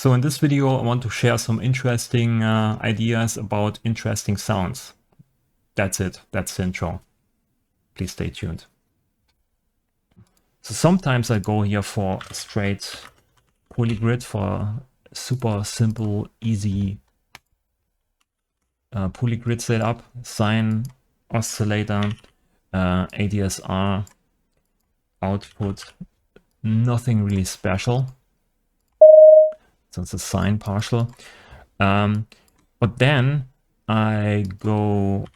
So in this video, I want to share some interesting ideas about interesting sounds. That's it. That's the intro. Please stay tuned. So sometimes I go here for a straight polygrid for super simple, easy polygrid setup, sine, oscillator, ADSR, output, nothing really special. So it's a sine partial. But then I go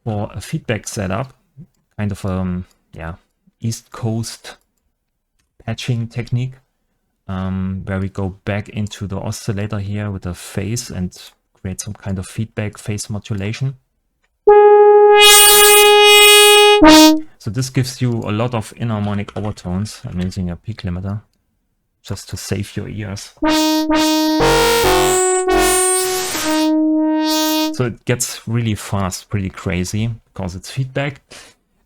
for a feedback setup, kind of East Coast patching technique, where we go back into the oscillator here with a phase and create some kind of feedback phase modulation. So this gives you a lot of inharmonic overtones. I'm using a peak limiter just to save your ears. So it gets really fast, pretty crazy, because it's feedback.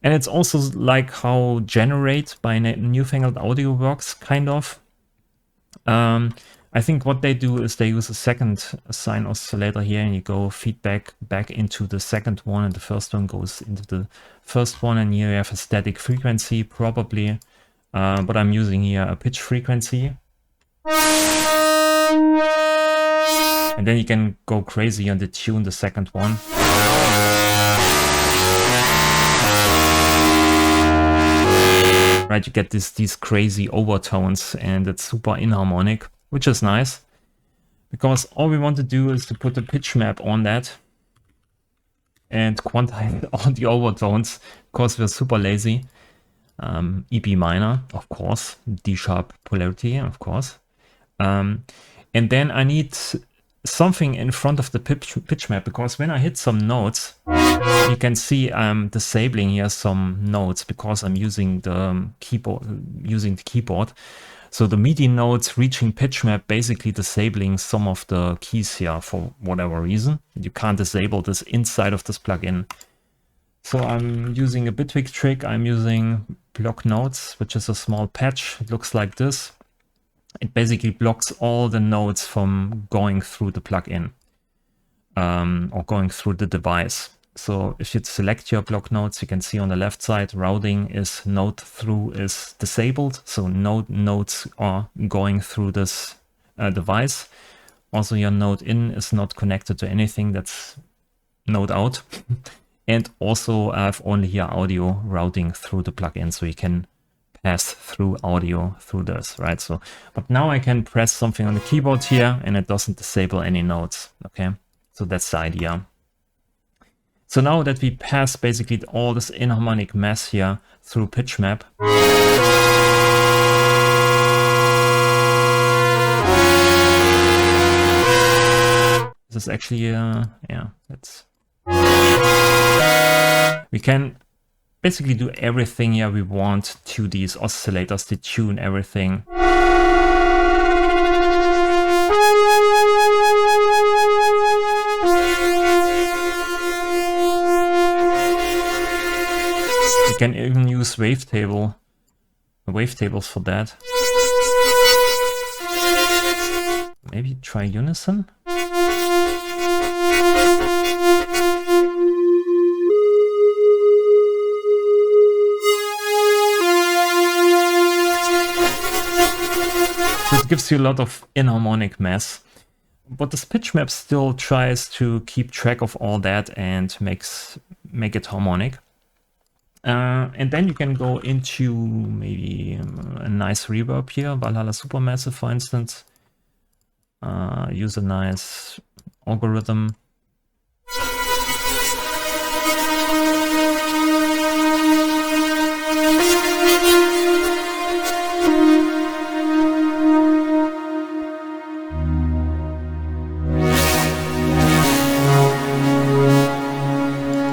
And it's also like how Generate by Newfangled Audio works, kind of. I think what they do is they use a second sine oscillator here, and you go feedback back into the second one, and the first one goes into the first one, and here you have a static frequency, probably. But I'm using here a pitch frequency. And then you can go crazy and detune the second one. Right, you get these crazy overtones, and it's super inharmonic, which is nice. Because all we want to do is to put a pitch map on that and quantize all the overtones, because we're super lazy. E B minor, of course, D sharp polarity, of course. And then I need something in front of the pitch map, because when I hit some notes, you can see I'm disabling here some notes because I'm using the keyboard. So the MIDI notes reaching pitch map basically disabling some of the keys here for whatever reason. You can't disable this inside of this plugin. So I'm using a Bitwig trick. I'm using block notes, which is a small patch. It looks like this. It basically blocks all the notes from going through the plugin or going through the device. So if you select your block notes, you can see on the left side, routing is note through is disabled. So no notes are going through this device. Also, your node in is not connected to anything. That's node out. And also I have only here audio routing through the plugin, so you can pass through audio through this, right? So, but now I can press something on the keyboard here and it doesn't disable any notes, okay? So that's the idea. So now that we pass basically all this inharmonic mess here through Pitchmap, this is actually, we can basically do everything here we want to these oscillators to tune everything. You can even use wavetables for that. Maybe try unison. So it gives you a lot of inharmonic mess, but this pitch map still tries to keep track of all that and make it harmonic. And then you can go into maybe a nice reverb here, Valhalla Supermassive, for instance. Use a nice algorithm.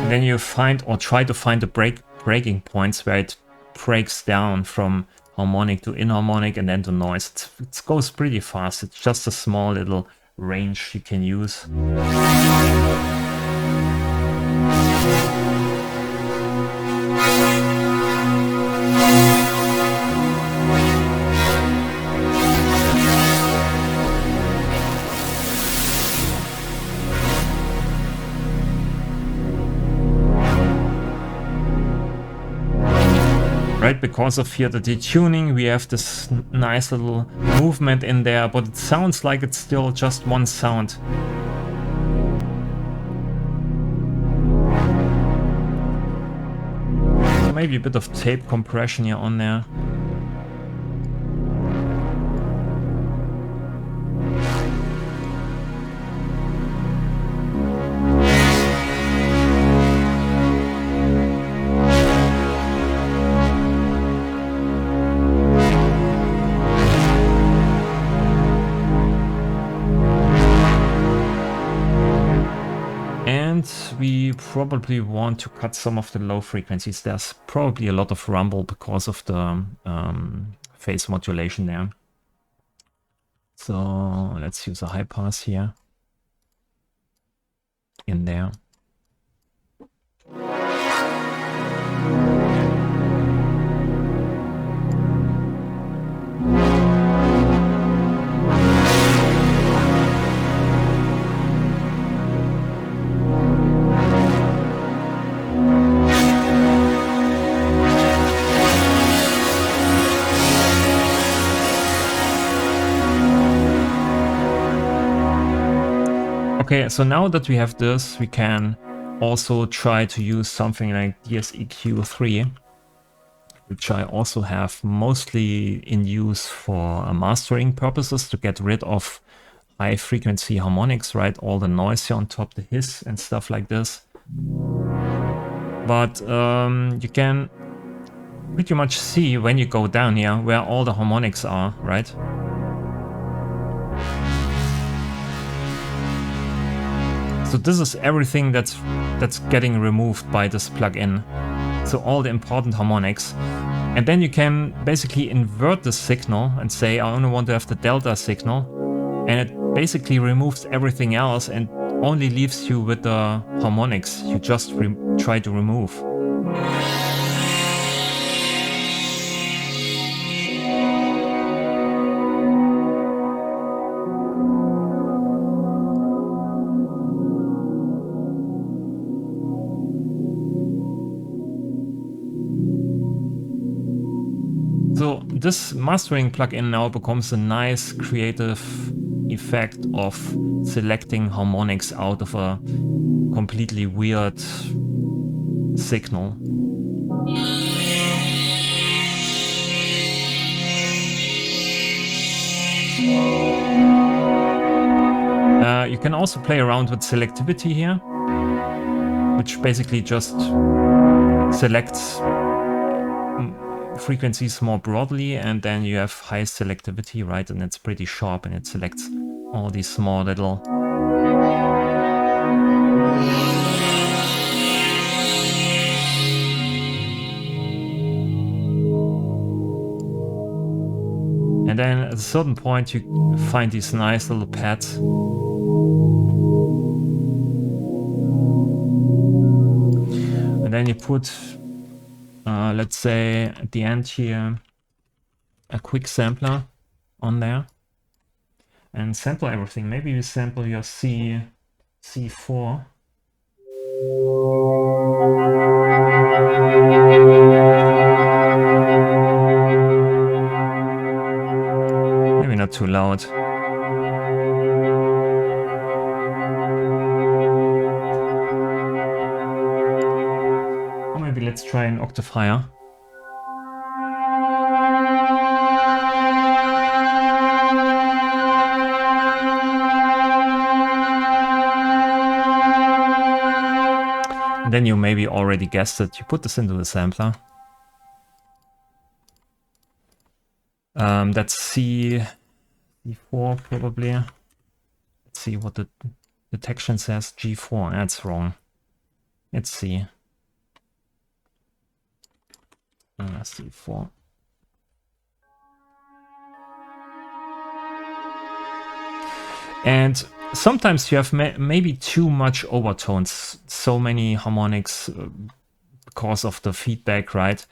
And then you find or try to find the breaking points where it breaks down from harmonic to inharmonic and then to noise. It goes pretty fast. It's just a small little range you can use. right? Because of here the detuning, we have this nice little movement in there, but it sounds like it's still just one sound. So maybe a bit of tape compression here on there. We probably want to cut some of the low frequencies. There's probably a lot of rumble because of the phase modulation there. So let's use a high pass here in there. Okay, so now that we have this, we can also try to use something like DSEQ3, which I also have mostly in use for mastering purposes to get rid of high frequency harmonics, right? All the noise here on top, the hiss and stuff like this. But you can pretty much see when you go down here where all the harmonics are, right? So this is everything that's getting removed by this plugin. So all the important harmonics. And then you can basically invert the signal and say, I only want to have the delta signal. And it basically removes everything else and only leaves you with the harmonics you just try to remove. So this mastering plugin now becomes a nice creative effect of selecting harmonics out of a completely weird signal. You can also play around with selectivity here, which basically just selects frequencies more broadly, and then you have high selectivity, right? And it's pretty sharp and it selects all these small little and then at a certain point you find these nice little pads. And then you put let's say at the end here, a quick sampler on there and sample everything. Maybe you sample your C4. Maybe not too loud. Or maybe let's try an octave higher. And then you maybe already guessed it. You put this into the sampler. That's C4 probably. Let's see what the detection says. G4. That's wrong. It's C. C4. And sometimes you have maybe too much overtones, so many harmonics because of the feedback, right?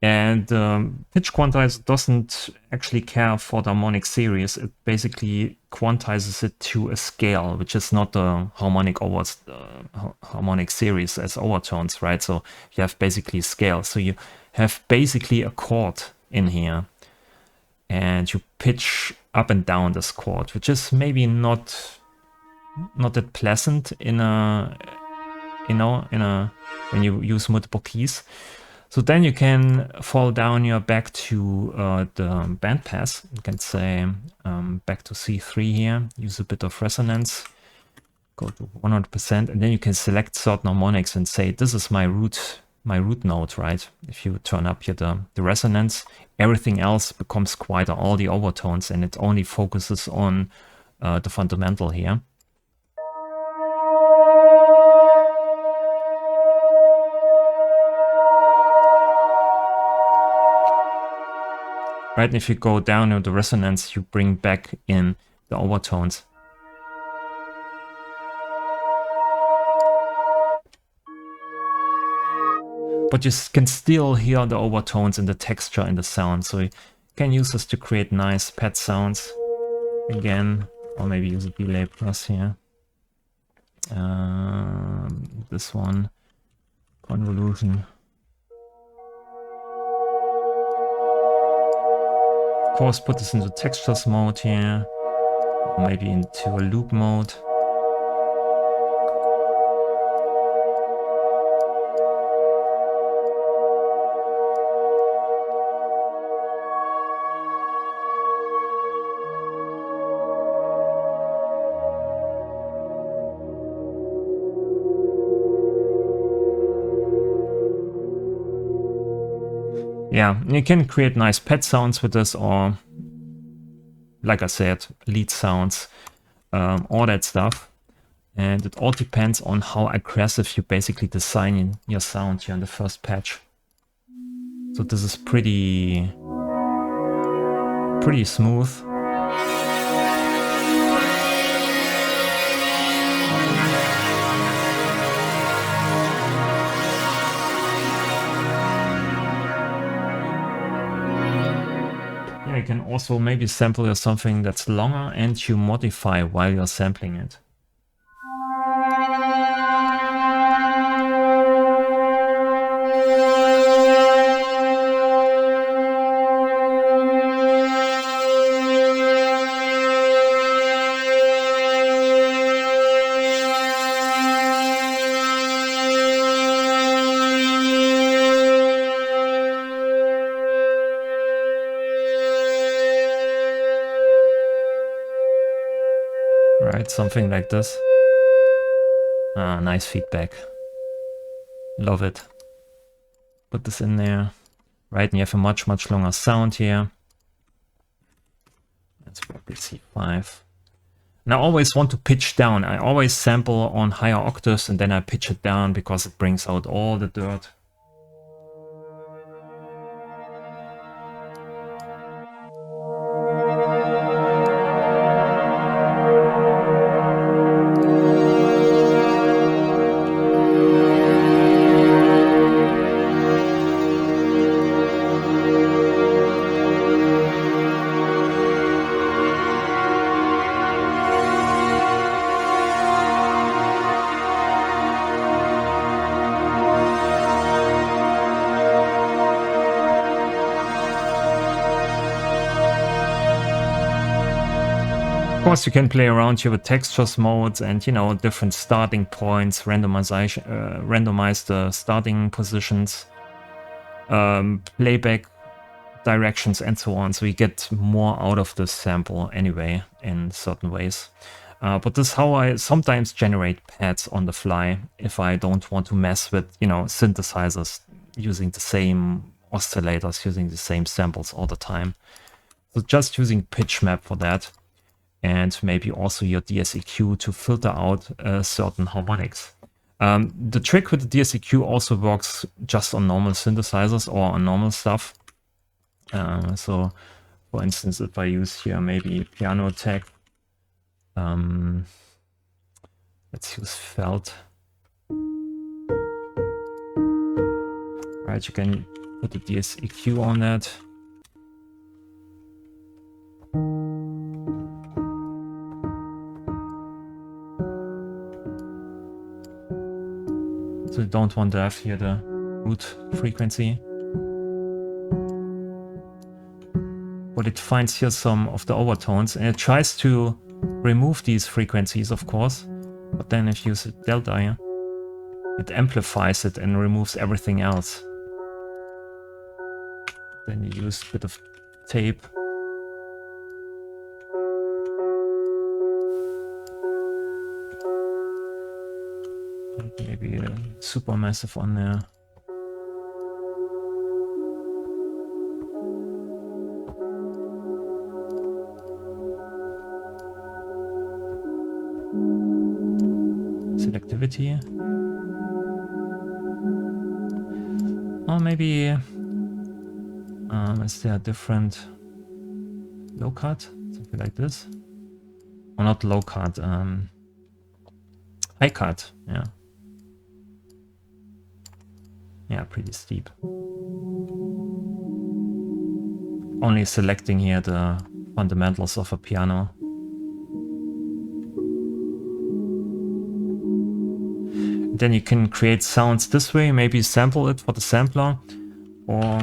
And pitch quantizer doesn't actually care for the harmonic series. It basically quantizes it to a scale, which is not the harmonic series as overtones, right? So you have basically scale. So you have basically a chord in here, and you pitch up and down this chord, which is maybe not that pleasant in a when you use multiple keys. So then you can fall down here back to the bandpass. You can say back to C3 here, use a bit of resonance, go to 100%, and then you can select certain harmonics and say, this is my root note, right? If you turn up here the resonance, everything else becomes quieter, all the overtones, and it only focuses on the fundamental here. Right, and if you go down to the resonance, you bring back in the overtones. But you can still hear the overtones in the texture and the sound, so you can use this to create nice pad sounds again, or maybe use a delay plus here. This one, convolution. Of course, put this into textures mode here, or maybe into a loop mode. Yeah, you can create nice pad sounds with this, or like I said, lead sounds, all that stuff. And it all depends on how aggressive you basically design your sound here in the first patch. So this is pretty smooth. Yeah, you can also maybe sample something that's longer and you modify while you're sampling it. Right, something like this. Nice feedback. Love it. Put this in there. Right, and you have a much longer sound here. Let's probably C5. And I always want to pitch down. I always sample on higher octaves and then I pitch it down because it brings out all the dirt. Of course, you can play around here with textures modes and, you know, different starting points, randomization, randomize the starting positions, playback directions, and so on. So you get more out of the sample anyway in certain ways. But this is how I sometimes generate pads on the fly if I don't want to mess with, you know, synthesizers using the same oscillators, using the same samples all the time. So just using Pitchmap for that. And maybe also your DSEQ to filter out certain harmonics. The trick with the DSEQ also works just on normal synthesizers or on normal stuff. So, for instance, if I use here maybe piano tech, let's use felt. Right, you can Put the DSEQ on that. So you don't want to have here the root frequency. But it finds here some of the overtones and it tries to remove these frequencies, of course. But then if you use delta here, it amplifies it and removes everything else. Then you use a bit of tape. Maybe a supermassive on there. Selectivity. Or maybe is there a different low cut? Something like this? Or not low cut, high cut, yeah. Yeah, pretty steep. Only selecting here the fundamentals of a piano. Then you can create sounds this way, maybe sample it for the sampler, or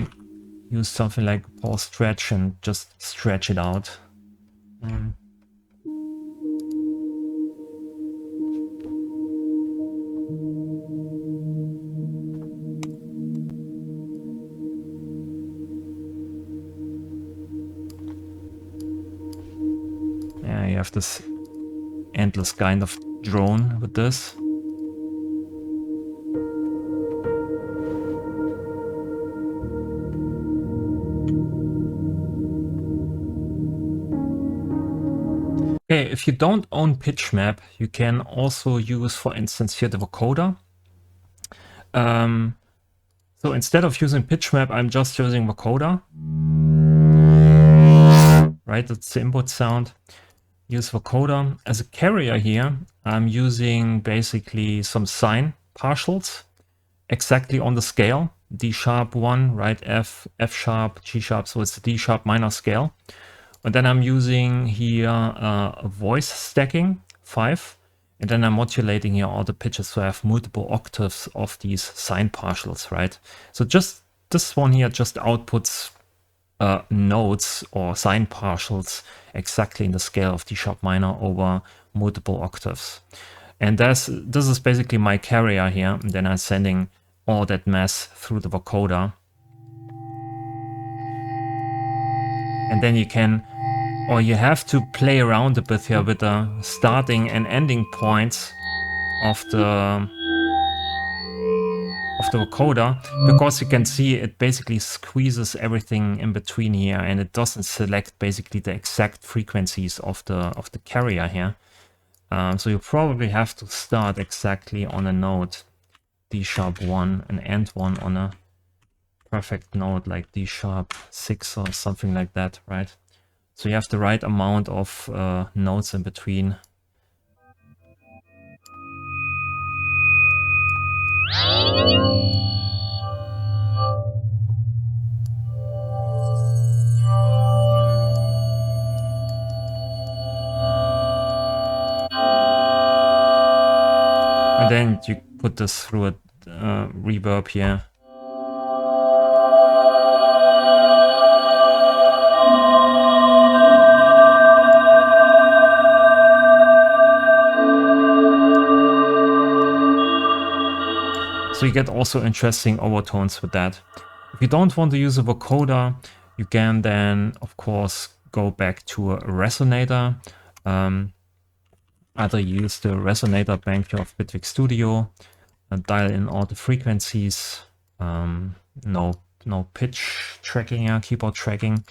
use something like pause stretch and just stretch it out. Yeah, you have this endless kind of drone with this. Okay, if you don't own Pitchmap, you can also use, for instance, here the vocoder. So instead of using Pitchmap, I'm just using vocoder. Right, that's the input sound. Use vocoder. As a carrier here, I'm using basically some sine partials exactly on the scale. D sharp 1, right, F sharp, G sharp, so it's the D sharp minor scale. And then I'm using here a voice stacking 5, and then I'm modulating here all the pitches, so I have multiple octaves of these sine partials, right? So just this one here just outputs notes or sine partials exactly in the scale of D sharp minor over multiple octaves. And this is basically my carrier here, and then I'm sending all that mass through the vocoder. And then you can, or you have to play around a bit here with the starting and ending points of the vocoder, because you can see it basically squeezes everything in between here, and it doesn't select basically the exact frequencies of the carrier here. So you probably have to start exactly on a note D sharp 1 and end one on a perfect note like D sharp 6 or something like that, right? So you have the right amount of notes in between. And then you put this through a reverb here. So you get also interesting overtones with that. If you don't want to use a vocoder, you can then, of course, go back to a resonator. Either use the resonator bank here of Bitwig Studio, dial in all the frequencies, no pitch tracking here, keyboard tracking,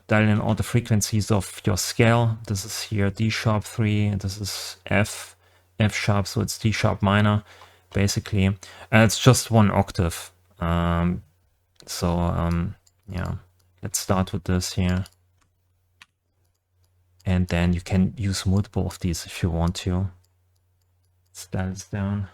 dial in all the frequencies of your scale. This is here D sharp 3, and this is F sharp, so it's D sharp minor, basically. And it's just one octave. Yeah, let's start with this here. And then you can use multiple of these if you want to. Let's dial this down.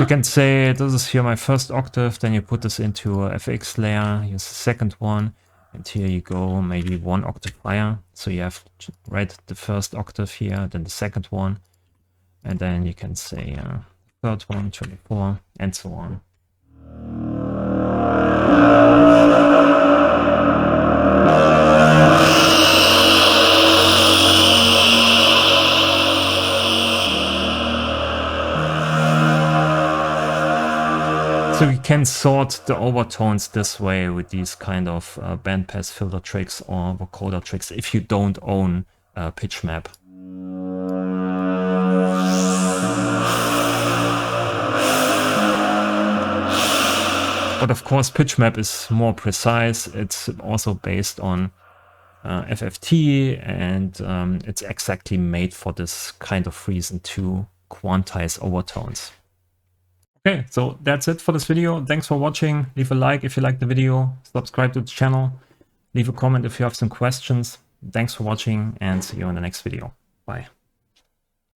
you can say this is here my first octave, then you put this into a FX layer, use the second one, and here you go maybe 1 octave higher. So you have to write the first octave here, then the second one, and then you can say third one, 24, and so on. So we can sort the overtones this way with these kind of bandpass filter tricks or vocoder tricks if you don't own Pitchmap. But of course, Pitchmap is more precise. It's also based on FFT, and it's exactly made for this kind of reason to quantize overtones. Okay, so that's it for this video. Thanks for watching. Leave a like if you liked the video. Subscribe to the channel. Leave a comment if you have some questions. Thanks for watching, and see you in the next video. Bye.